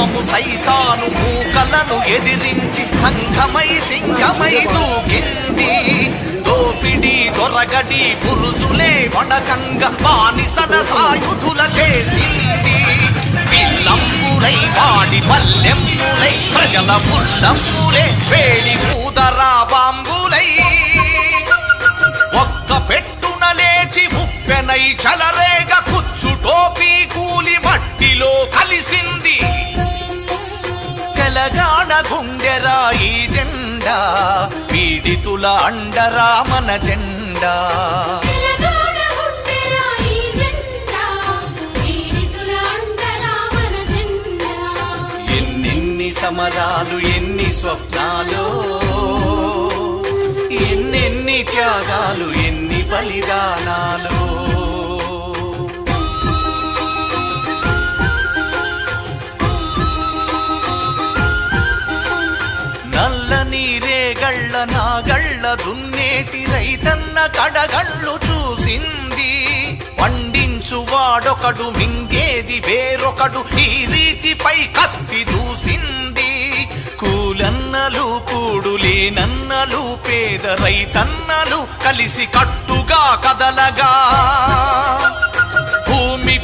పాపపు సైతాను మూకలను ఎదిరించి సంఘమై సింగమై దూకింది. దోపిడి దొరగడి పురుజులే వణకంగ బానిసల సాయుధుల చేసింది. పిల్లమ్ములై వాడి పల్లెమ్ములై ప్రజల పుల్లమ్ములే వేడి కూదరా బాంబులై ఒక్క పెట్టున లేచి ఉప్పెనై చలరేగ కుచ్చు టోపీ కూలి మట్టిలో కలిసింది. తెలంగాణ గుండెరా ఈ జెండా, పీడితుల అండరా మన జెండా. ఎన్నెన్ని సమరాలు ఎన్ని స్వప్నాలు, ఎన్నెన్ని త్యాగాలు ఎన్ని బలిదానాలు. నల్లని రేగళ్ళ నాగళ్ళ దున్నేటి రైతన్న కడగళ్ళు చూసింది. పండించు వాడొకడు మింగేది వేరొకడు, ఈ రీతిపై కత్తి దూసింది. కూలన్నలు కూడులేనన్నలు పేద రైతన్నలు కలిసి కట్టుగా కదలగా భూమి